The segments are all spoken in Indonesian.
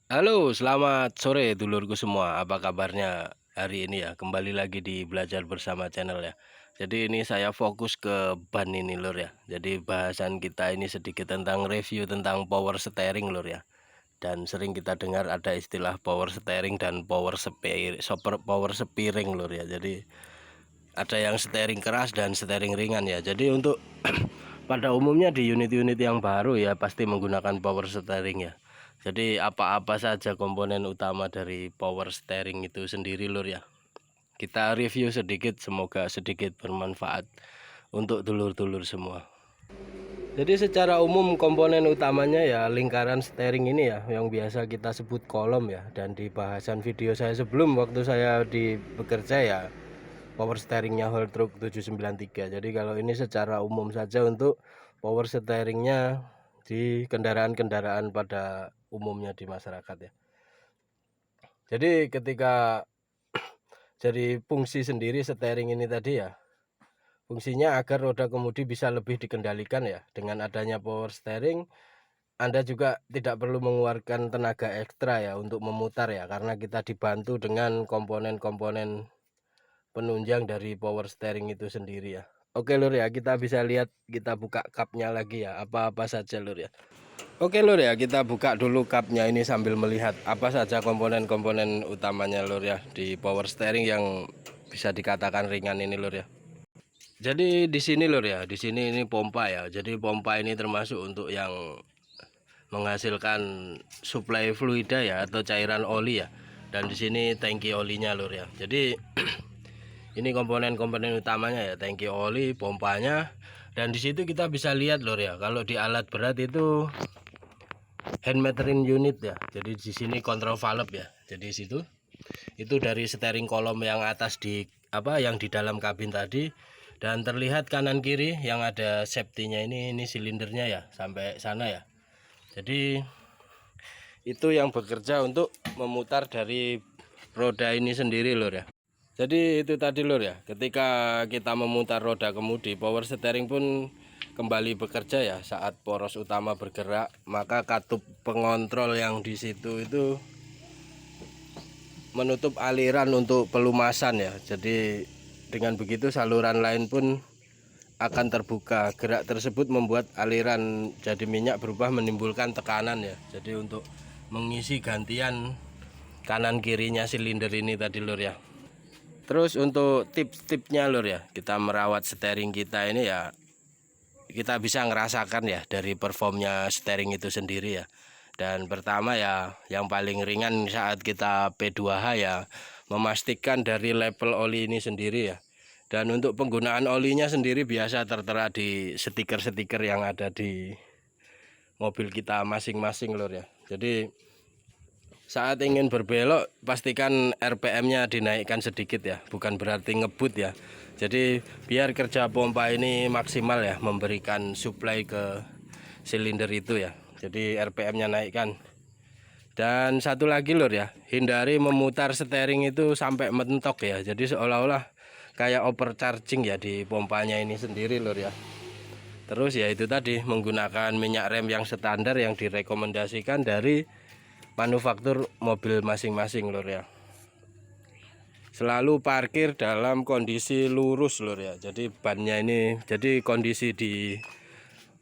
Halo, selamat sore dulurku semua. Apa kabarnya hari ini ya? Kembali lagi di Belajar Bersama channel ya. Jadi ini saya fokus ke ban ini lur ya. Jadi bahasan kita ini sedikit tentang review tentang power steering lur ya. Dan sering kita dengar ada istilah power steering dan power steering lur ya. Jadi ada yang steering keras dan steering ringan ya. Jadi untuk pada umumnya di unit-unit yang baru ya pasti menggunakan power steering ya. Jadi apa-apa saja komponen utama dari power steering itu sendiri lur ya. Kita review sedikit, semoga sedikit bermanfaat untuk dulur-dulur semua. Jadi secara umum komponen utamanya ya lingkaran steering ini ya, yang biasa kita sebut kolom ya. Dan di bahasan video saya sebelum waktu saya bekerja ya, power steeringnya Holtruk 793. Jadi kalau ini secara umum saja untuk power steeringnya di kendaraan-kendaraan pada umumnya di masyarakat ya. Jadi ketika jadi fungsi sendiri steering ini tadi ya, fungsinya agar roda kemudi bisa lebih dikendalikan ya. Dengan adanya power steering, Anda juga tidak perlu mengeluarkan tenaga ekstra ya untuk memutar ya, karena kita dibantu dengan komponen-komponen penunjang dari power steering itu sendiri ya. Oke lur ya, kita bisa lihat, kita buka cupnya lagi ya, apa-apa saja lur ya. Oke lur ya, kita buka dulu cupnya ini sambil melihat apa saja komponen-komponen utamanya lur ya di power steering yang bisa dikatakan ringan ini lur ya. Jadi di sini lur ya, di sini ini pompa ya. Jadi pompa ini termasuk untuk yang menghasilkan suplai fluida ya atau cairan oli ya. Dan di sini tangki olinya lur ya. Jadi ini komponen-komponen utamanya ya, tangki oli, pompanya. Dan di situ kita bisa lihat lur ya, kalau di alat berat itu hand metering unit ya. Jadi di sini kontrol valve ya. Jadi situ itu dari steering kolom yang atas yang di dalam kabin tadi, dan terlihat kanan kiri yang ada safety-nya ini silindernya ya sampai sana ya. Jadi itu yang bekerja untuk memutar dari roda ini sendiri lur ya. Jadi itu tadi lur ya, ketika kita memutar roda kemudi, power steering pun kembali bekerja ya saat poros utama bergerak, maka katup pengontrol yang di situ itu menutup aliran untuk pelumasan ya. Jadi dengan begitu saluran lain pun akan terbuka. Gerak tersebut membuat aliran jadi minyak berubah menimbulkan tekanan ya. Jadi untuk mengisi gantian kanan kirinya silinder ini tadi lur ya. Terus untuk tips-tipsnya lur ya, kita merawat steering kita ini ya, kita bisa ngerasakan ya dari performnya steering itu sendiri ya. Dan pertama ya, yang paling ringan saat kita P2H ya, memastikan dari level oli ini sendiri ya. Dan untuk penggunaan olinya sendiri biasa tertera di stiker-stiker yang ada di mobil kita masing-masing lur ya. Jadi saat ingin berbelok pastikan RPM-nya dinaikkan sedikit ya, bukan berarti ngebut ya. Jadi biar kerja pompa ini maksimal ya, memberikan suplai ke silinder itu ya. Jadi RPM-nya naikkan. Dan satu lagi lur ya, hindari memutar steering itu sampai mentok ya. Jadi seolah-olah kayak overcharging ya di pompanya ini sendiri lur ya. Terus ya itu tadi, menggunakan minyak rem yang standar yang direkomendasikan dari manufaktur mobil masing-masing lur ya. Selalu parkir dalam kondisi lurus lur ya. Jadi bannya ini, jadi kondisi di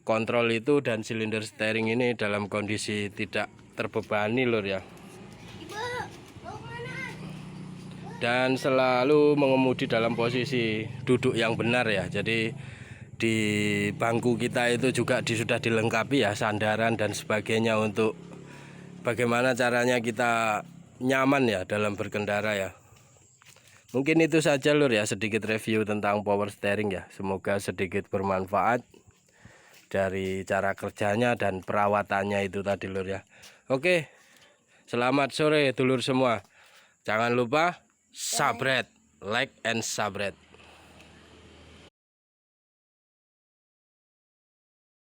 kontrol itu dan silinder steering ini dalam kondisi tidak terbebani lur ya. Dan selalu mengemudi dalam posisi duduk yang benar ya. Jadi di bangku kita itu juga sudah dilengkapi ya sandaran dan sebagainya untuk bagaimana caranya kita nyaman ya dalam berkendara ya. Mungkin itu saja lur ya, sedikit review tentang power steering ya. Semoga sedikit bermanfaat dari cara kerjanya dan perawatannya itu tadi lur ya. Oke, selamat sore dulur semua. Jangan lupa subscribe, like and subscribe.